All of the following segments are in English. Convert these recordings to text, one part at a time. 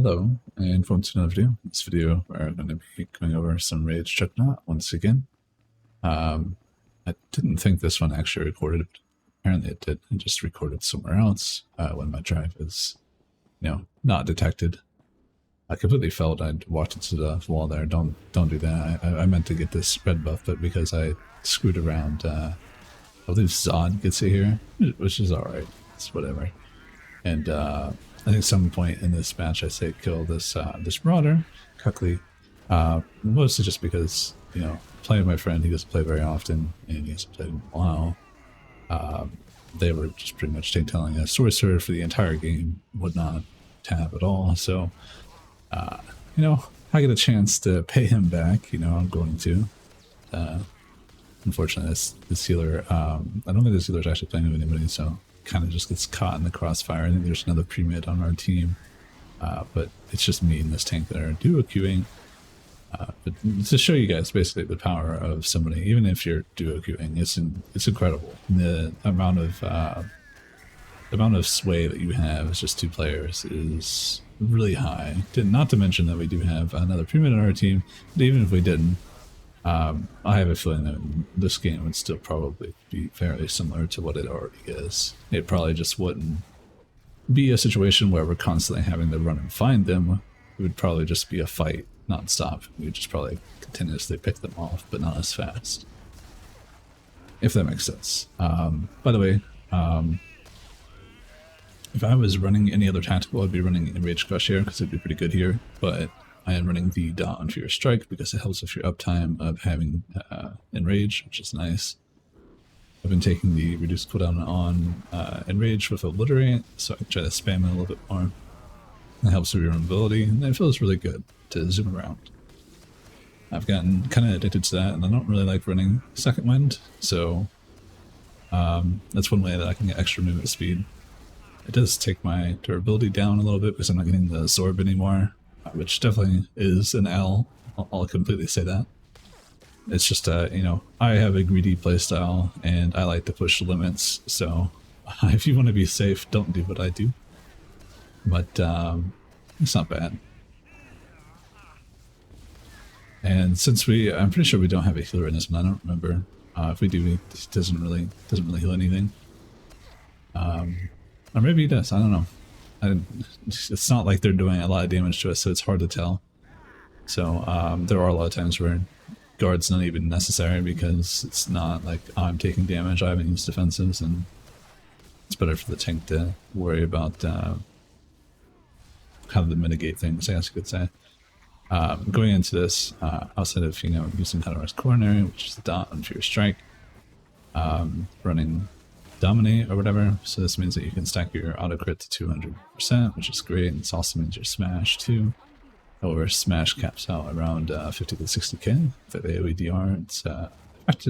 Hello, and welcome to another video. In this video, we're going to be going over some Rage Juggernaut once again. I didn't think this one actually recorded, but apparently it did. It just recorded somewhere else when my drive is, not detected. I completely felt I'd walked into the wall there. Don't do that. I meant to get this red buff, but because I screwed around, I believe Zod gets it here, which is alright. It's whatever. And I think some point in this match I say kill this this Marauder, Cuckley, mostly just because, playing with my friend, he doesn't play very often, and he hasn't played in a while. They were just pretty much telling us Swtor for the entire game would not tab at all, so, I get a chance to pay him back, I'm going to. Unfortunately, this healer, I don't think this healer's actually playing with anybody, so kind of just gets caught in the crossfire. I think there's another pre-mid on our team, but it's just me and this tank that are duo queuing. But to show you guys basically the power of somebody, even if you're duo queuing, it's incredible. The amount of sway that you have as just two players is really high. Not to mention that we do have another pre-mid on our team, but even if we didn't, I have a feeling that this game would still probably be fairly similar to what it already is. It probably just wouldn't be a situation where we're constantly having to run and find them. It would probably just be a fight non-stop. We would just probably continuously pick them off, but not as fast. If that makes sense. By the way, if I was running any other tactical, I'd be running Enrage Crush here, because it'd be pretty good here, but I am running the dot on Fear Strike because it helps with your uptime of having Enrage, which is nice. I've been taking the reduced cooldown on Enrage with Obliterate, so I can try to spam it a little bit more. It helps with your mobility, and it feels really good to zoom around. I've gotten kind of addicted to that, and I don't really like running Second Wind, so that's one way that I can get extra movement speed. It does take my durability down a little bit because I'm not getting the Zorb anymore, which definitely is an L. I'll completely say that. It's just, I have a greedy playstyle, and I like to push limits, so if you want to be safe, don't do what I do. But it's not bad. And since I'm pretty sure we don't have a healer in this one, I don't remember. If we do, it doesn't really heal anything. Or maybe he does, I don't know. It's not like they're doing a lot of damage to us, so it's hard to tell. So there are a lot of times where guard's not even necessary because it's not like I'm taking damage, I haven't used defensives, and it's better for the tank to worry about how to mitigate things, I guess you could say. Going into this, outside of using Hunter's Coronary, which is the dot on Fear Strike, running Dominate or whatever, so this means that you can stack your auto crit to 200%, which is great, and this also means your smash too. However, smash caps out around 50 to 60k for the AoE DR. Its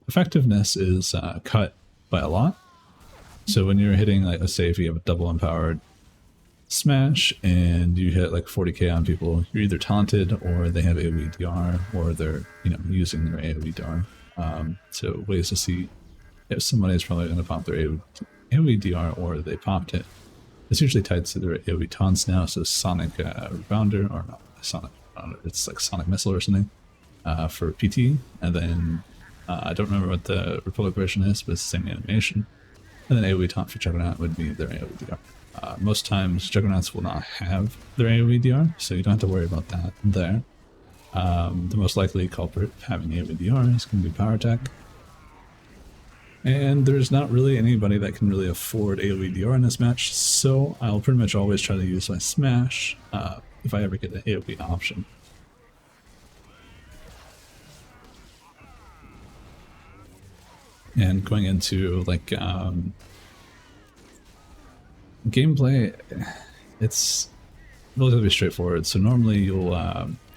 effectiveness is cut by a lot. So when you're hitting, like, let's say if you have a double empowered smash and you hit like 40k on people, you're either taunted or they have AoE DR or they're using their AoE DR. So ways to see if somebody is probably going to pop their AoE DR or they popped it. It's usually tied to their AoE taunts now, so Sonic Rebounder, or not Sonic Rebounder, it's like Sonic Missile or something for PT, and then I don't remember what the Republic version is, but it's the same animation. And then AoE taunt for Juggernaut would be their AoE DR. Most times Juggernauts will not have their AoE DR, so you don't have to worry about that there. The most likely culprit of having AoE DR is going to be Power Attack. And there's not really anybody that can really afford AoE DR in this match, so I'll pretty much always try to use my smash if I ever get an AoE option. And going into like gameplay, it's relatively straightforward. So normally you'll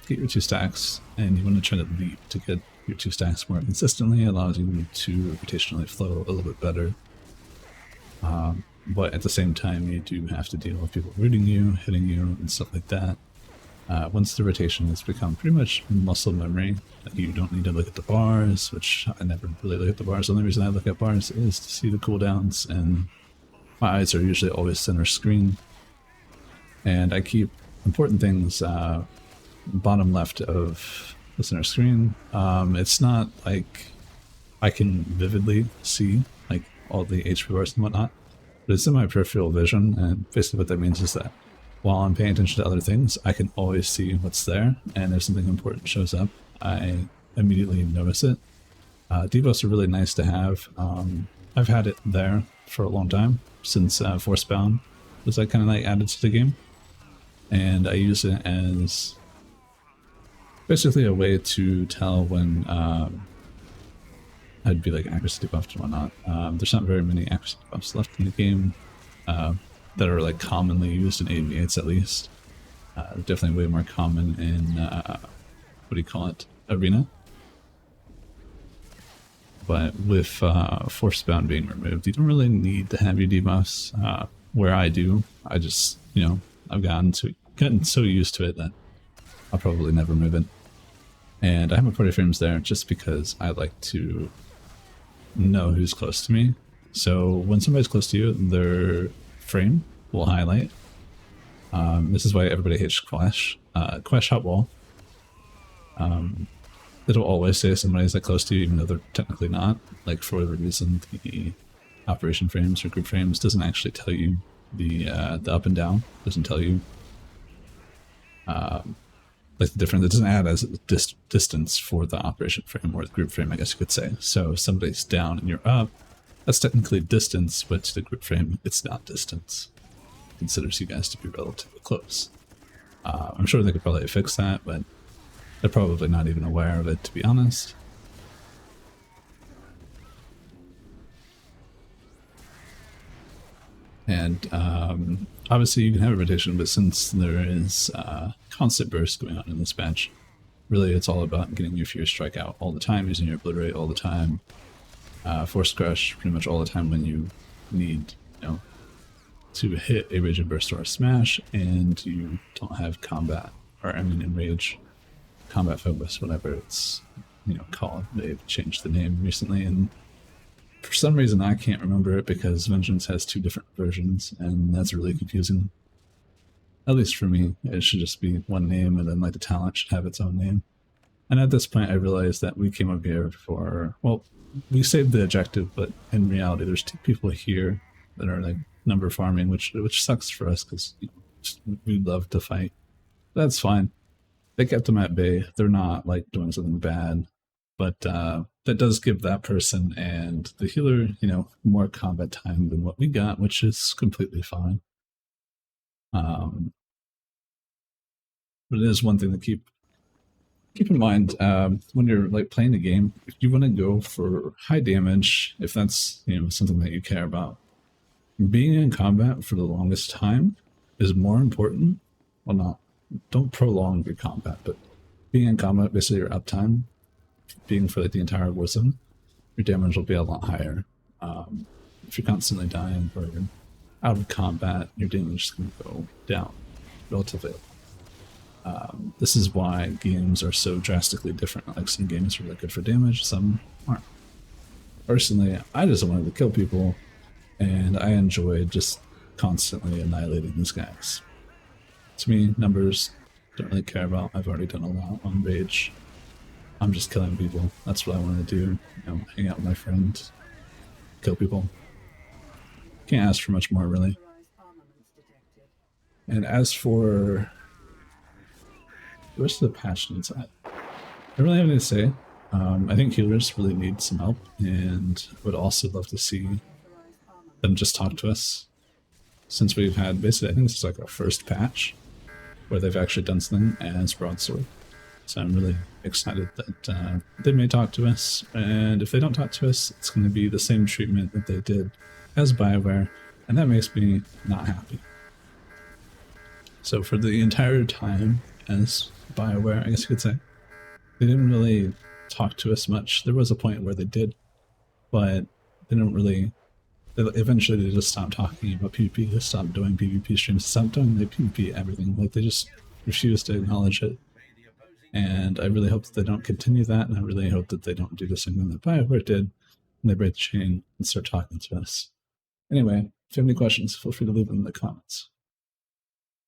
get your 2 stacks, and you want to try to leap to get your 2 stacks more consistently. It allows you to rotationally flow a little bit better. But at the same time, you do have to deal with people rooting you, hitting you, and stuff like that. Once the rotation has become pretty much muscle memory, you don't need to look at the bars, which I never really look at the bars. The only reason I look at bars is to see the cooldowns, and my eyes are usually always center screen. And I keep important things, bottom left of the center screen. It's not like I can vividly see like all the HP bars and whatnot, but it's in my peripheral vision, and basically what that means is that while I'm paying attention to other things, I can always see what's there, and if something important shows up, I immediately notice it. Debuffs are really nice to have. I've had it there for a long time, since Forcebound was like kind of like added to the game, and I use it as basically a way to tell when I'd be like accuracy debuffed and whatnot. There's not very many accuracy debuffs left in the game that are like commonly used in 8v8s at least. Definitely way more common in what do you call it, arena. But with Forcebound being removed, you don't really need to have your debuffs. Where I do, I just, you know, I've gotten so used to it that I'll probably never move it. And I have my party frames there just because I like to know who's close to me. So when somebody's close to you, their frame will highlight. This is why everybody hates Clash. Clash Hot Wall. It'll always say somebody's like close to you, even though they're technically not. Like for whatever reason, the operation frames or group frames doesn't actually tell you the up and down. Doesn't tell you like the difference. It doesn't add as a distance for the operation frame or the group frame, I guess you could say. So if somebody's down and you're up, that's technically distance, but to the group frame, it's not distance. It considers you guys to be relatively close. I'm sure they could probably fix that, but they're probably not even aware of it, to be honest. And obviously you can have a rotation, but since there is constant burst going on in this match, really it's all about getting your Fierce Strike out all the time, using your Obliterate all the time, Force Crush pretty much all the time when you need, you know, to hit a Rage and Burst or a Smash, and you don't have combat, or I mean enrage, combat focus, whatever it's, you know, called. They've changed the name recently, and for some reason I can't remember it because Vengeance has 2 different versions, and that's really confusing. At least for me, it should just be one name, and then like the talent should have its own name. And at this point I realized that we came up here for, well, we saved the objective, but in reality there's 2 people here that are like number farming, which sucks for us because, you know, we love to fight. That's fine. They kept them at bay. They're not like doing something bad, but that does give that person and the healer, you know, more combat time than what we got, which is completely fine. But it is one thing to keep in mind when you're like playing the game. If you want to go for high damage, if that's, you know, something that you care about, being in combat for the longest time is more important. Well, not, don't prolong your combat, but being in combat, basically your uptime, being for like the entire war zone, your damage will be a lot higher. If you're constantly dying or you're out of combat, your damage is going to go down relatively. This is why games are so drastically different. Like some games are really good for damage, some aren't. Personally, I just wanted to kill people, and I enjoyed just constantly annihilating these guys. To me, numbers don't really care about. I've already done a lot on Rage. I'm just killing people. That's what I want to do. You know, hang out with my friends, kill people. Can't ask for much more, really. And as for the rest of the patch needs, I don't really have anything to say. I think healers really need some help, and would also love to see them just talk to us. Since we've had basically, I think this is like our first patch where they've actually done something as Broadsword. So I'm really excited that they may talk to us, and if they don't talk to us, it's going to be the same treatment that they did as BioWare, and that makes me not happy. So for the entire time as BioWare, I guess you could say, they didn't really talk to us much. There was a point where they did, but they didn't really. Eventually they just stopped talking about PvP, they stopped doing PvP streams, stopped doing the PvP everything. Like, they just refused to acknowledge it. And I really hope that they don't continue that, and I really hope that they don't do the same thing that BioWare did, and they break the chain and start talking to us. Anyway, if you have any questions, feel free to leave them in the comments.